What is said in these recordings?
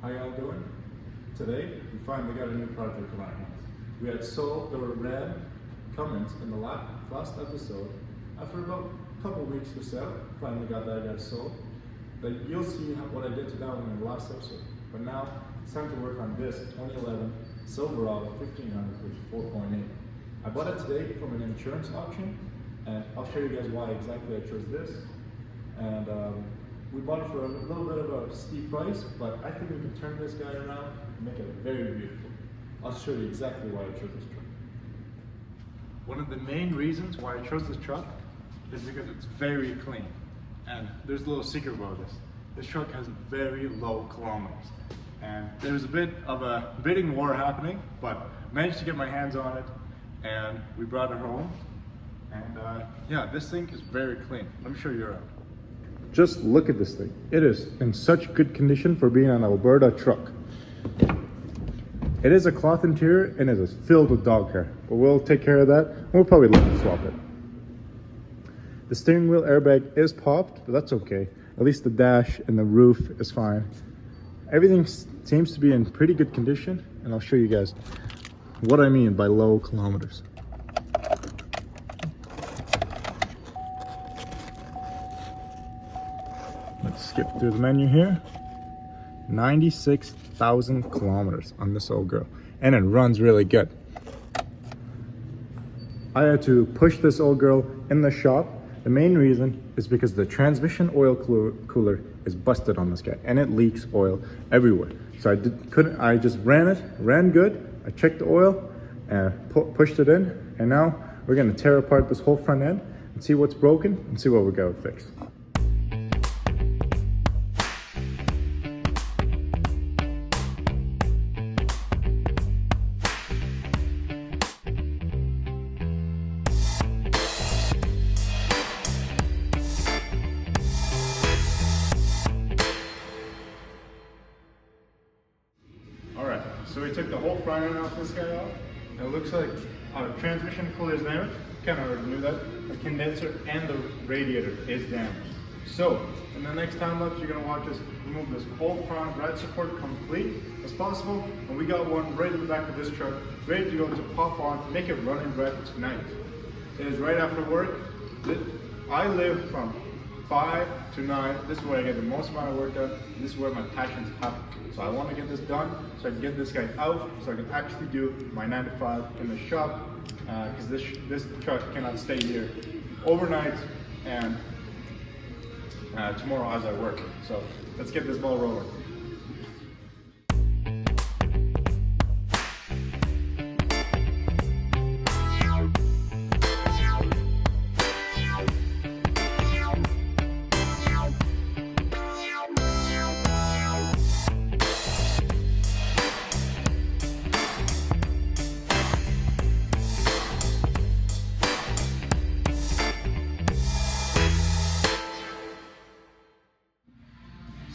How y'all doing? Today, we finally got a new project in our hands. We had sold the red Cummins in the last episode. After about a couple weeks or so, finally got that guy sold. But you'll see what I did to that one in the last episode. But now, it's time to work on this 2011 Silverado 1500, which is 4.8. I bought it today from an insurance auction, and I'll show you guys why exactly I chose this. And we bought it for a little bit of a steep price, but I think we can turn this guy around and make it very beautiful. I'll show you exactly why I chose this truck. One of the main reasons why I chose this truck is because it's very clean. And there's a little secret about this. This truck has very low kilometers. And there's a bit of a bidding war happening, but managed to get my hands on it, and we brought it home. And yeah, this thing is very clean. Let me show you around. Just look at this thing. It is in such good condition for being an Alberta truck. It is a cloth interior and it is filled with dog hair, but we'll take care of that. We'll probably look to swap it. The steering wheel airbag is popped, but that's okay. At least the dash and the roof is fine. Everything seems to be in pretty good condition, and I'll show you guys what I mean by low kilometers. Let's skip through the menu here. 96,000 kilometers on this old girl, and it runs really good. I had to push this old girl in the shop. The main reason is because the transmission oil cooler is busted on this guy, and it leaks oil everywhere. So I just ran good. I checked the oil and pushed it in, and now we're gonna tear apart this whole front end and see what's broken and see what we got to fix. So we took the whole front end off this guy off, and it looks like our transmission cooler is damaged. Kind of already knew that. The condenser and the radiator is damaged. So, in the next time lapse, you're gonna watch us remove this whole front rad support complete as possible, and we got one right in the back of this truck, ready to go to pop on, make it run and drive tonight. It is right after work. I live from 5 to 9, this is where I get the most amount of work done. This is where my passions happen. So I want to get this done so I can get this guy out so I can actually do my 9 to 5 in the shop, because this truck cannot stay here overnight and tomorrow as I work. So let's get this ball rolling.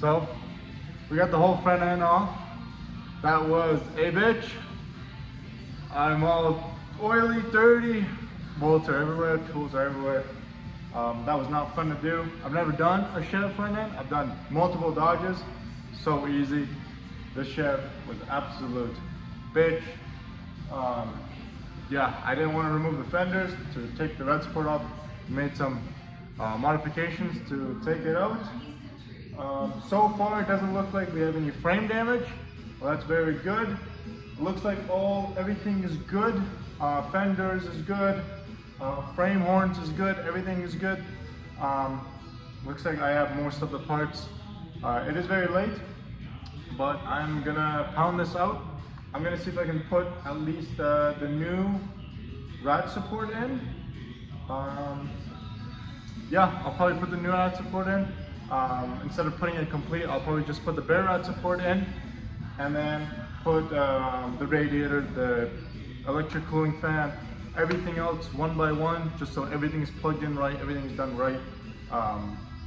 So, we got the whole front end off. That was a bitch. I'm all oily, dirty. Bolts are everywhere, tools are everywhere. That was not fun to do. I've never done a Chev front end. I've done multiple Dodges. So easy. This Chev was absolute bitch. Yeah, I didn't want to remove the fenders to take the red support off. Made some modifications to take it out. So far, it doesn't look like we have any frame damage. Well, that's very good. It looks like everything is good. Fenders is good. Frame horns is good. Everything is good. Looks like I have most of the parts. It is very late, but I'm gonna pound this out. I'm gonna see if I can put at least the new rad support in. Yeah, I'll probably put the new rad support in. Instead of putting it complete, I'll probably just put the bare rad support in, and then put the radiator, the electric cooling fan, everything else one by one, just so everything's plugged in right, everything's done right,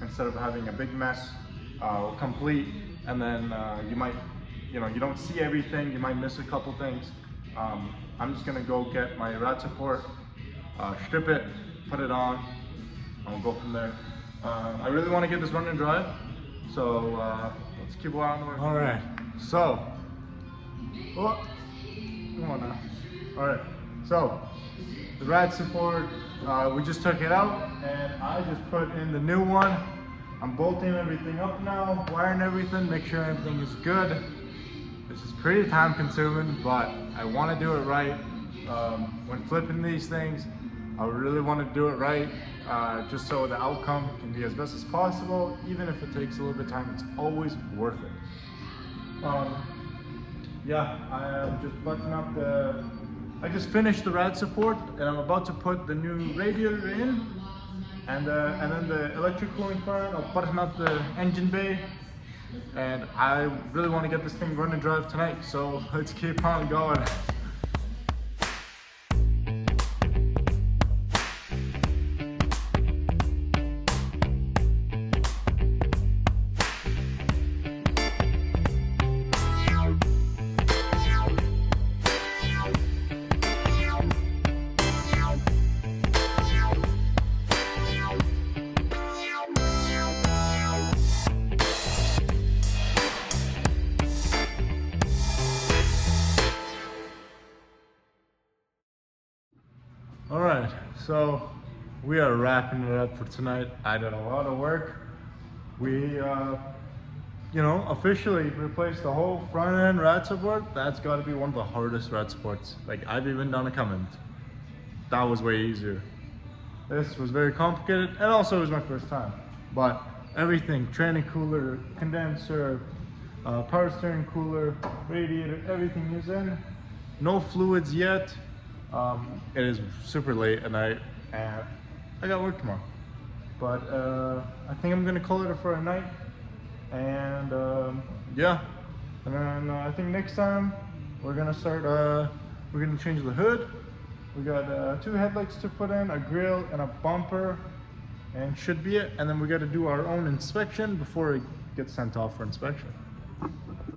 instead of having a big mess complete, and then you don't see everything, you might miss a couple things. I'm just gonna go get my rad support, strip it, put it on, and we'll go from there. I really want to get this run and drive, so let's keep on the way. All right, So, oh, come on now. All right, so the rad support, we just took it out and I just put in the new one. I'm bolting everything up now, wiring everything, make sure everything is good. This is pretty time consuming, but I want to do it right. When flipping these things, I really want to do it right, just so the outcome can be as best as possible. Even if it takes a little bit of time, it's always worth it. Yeah, I am just buttoning up I just finished the rad support and I'm about to put the new radiator in, and then the electric cooling fan. I'll button up the engine bay, and I really want to get this thing run and drive tonight, so let's keep on going. All right, so we are wrapping it up for tonight. I did a lot of work. We, officially replaced the whole front end rad support. That's got to be one of the hardest rad supports. Like, I've even done a Cummins. That was way easier. This was very complicated, and also it was my first time. But everything, training cooler, condenser, power steering cooler, radiator, everything is in. No fluids yet. It is super late at night and I got work tomorrow, but I think I'm gonna call it for a night, and yeah, and then I think next time we're gonna start, we're gonna change the hood. We got 2 headlights to put in, a grill and a bumper, and should be it. And then we got to do our own inspection before it gets sent off for inspection.